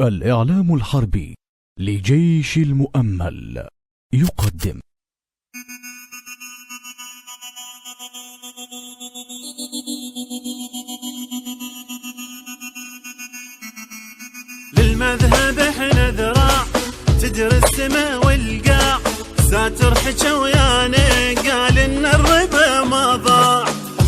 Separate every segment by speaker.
Speaker 1: الإعلام الحربي لجيش المؤمل يقدم
Speaker 2: للمذهب احنا ذراع تدري السما والقاع، ساتر حكى ويانا قال ان الربا ما ضاع،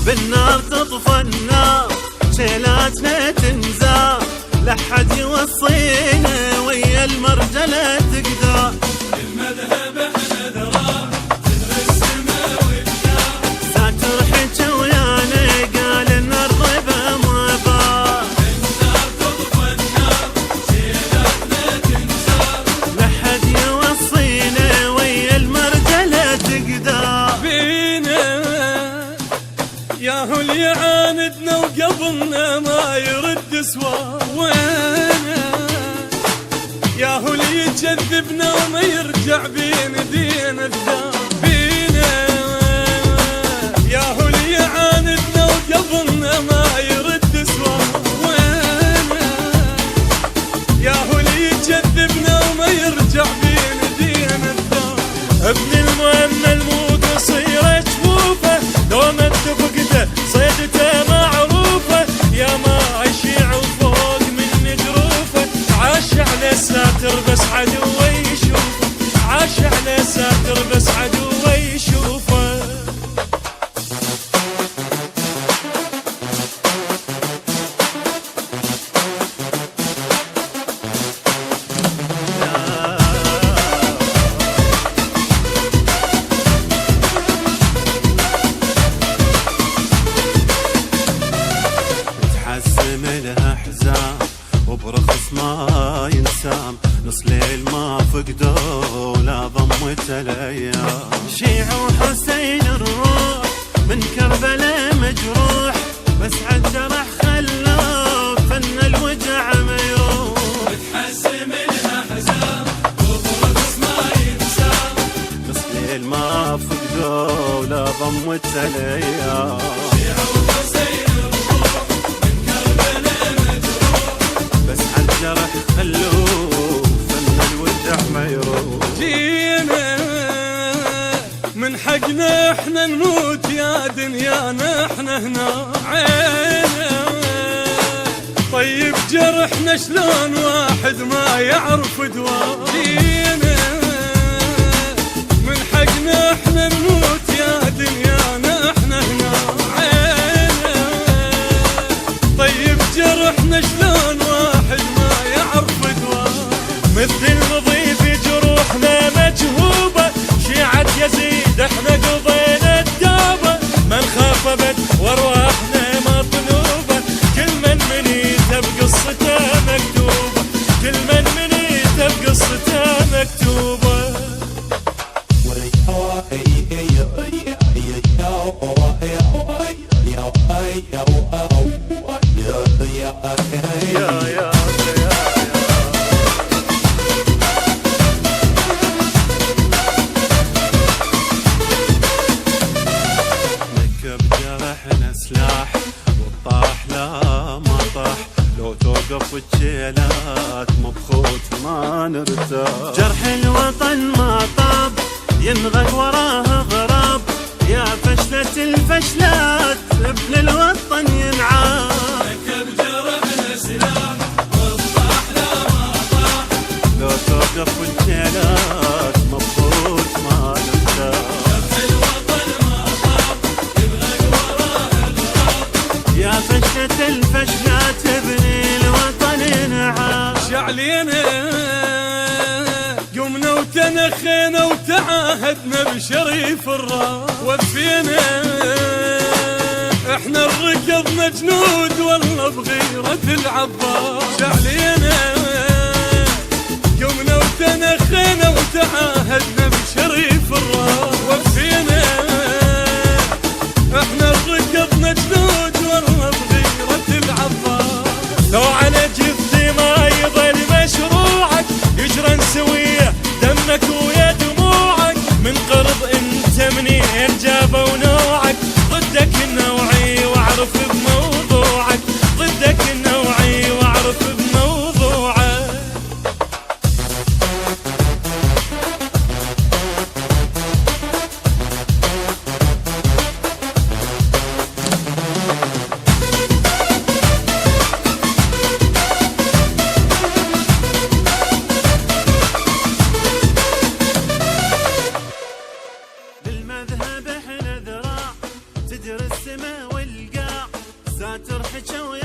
Speaker 2: بالنار تطفى النار شيلاتنا تنزاع، لحد يوصينا ويا المرجله تقدر.
Speaker 3: للمذهب احنا ذراع تدري السما والقاع،
Speaker 2: ساتر حكى ويانا قال ان الربا ما ضاع،
Speaker 3: بالنار تطفى النار شيلاتنا تنزاع،
Speaker 2: لحد يوصينا ويا المرجله تقدر.
Speaker 3: بينا ياهو اللي يعاندنا وقبلنا ما يرد سوا، وينا ياهو اللي يجذبنا وما يرجع بين دين الدار، بينا ياهو اللي يعاندنا وقبلنا ما يرد سوا، وينا ياهو اللي يجذبنا وما يرجع بين دين الدار.
Speaker 2: ابن المؤمل مو قصير جفوفه، دوم اتفقته صيدته معروفه، يا ما يشيع وفوق من جروفه، عاش على ساتر بس عدوه يشوفه، عاش على ساتر بس عدوه يشوفه. تحسم لها حزام وبرخص ما ينسام، نص ليل ما فقدوا لا ضمته الايام، شيع وحسين الروح من كربلاء مجروح، بس عالجرح خلوه فن الوجع ما يروح.
Speaker 3: تحسم لها حزام وبرقص ما ينسام،
Speaker 2: نص ليل ما فقدوا لا ضمته الايام،
Speaker 3: شيع وحسين الروح من كربلاء مجروح،
Speaker 2: بس عالجرح خلوه فن الوجع ما يروح.
Speaker 3: جينا من حقنا احنا نموت يا دنيانا احنا هنا، عينا طيب جرحنا شلون واحد ما يعرف دواء، جينا من حقنا احنا نموت يا دنيانا احنا هنا، عينا طيب جرحنا شلون واحد ما يعرف دواء.
Speaker 2: مثل المضيف جروحنا مجهوبة، شيعة يزيد احنا قضينا الدابة، ما نخاف ابد وارواحنا مطلوبة، كل من منيته بقصته مكتوبة، كل من منيته بقصته مكتوبة. نكب جرحنا سلاح والطاح لا ما طاح، لو توقف الجيلات مبخوت ما نرتاح، جرح الوطن ما طاب ينغد وراه غراب، يا فشلة الفشلات ابن الوطن ينعاد.
Speaker 3: ركب جرحنا سلاح والطاح لا ما طاح،
Speaker 2: لو توقف الجيلات مبخوت ما نرتاح،
Speaker 3: الوطن ما طاب يبغى وراه الغراب،
Speaker 2: يا فشلة الفشلات ابن الوطن ينعاد.
Speaker 3: شعلينا قمنا وتنخينا وتعاهدنا بشريف الراس، وفينا احنا الركضنا جنود والله بغيرة العباس، شعلينا قمنا وتنخينا وتعاهدنا بشريف الراس، وفينا احنا الركضنا جنود والله بغيرة العباس.
Speaker 2: لو على جثتي ما يضل مشروعك يجرى نسويه دمك ويا دموعك، من قرض انت منين جابوا نوعك، ضدك النوعي واعرف بموضوعك، ضدك النوعي واعرف بموضوعك.
Speaker 4: تواتر حكاوي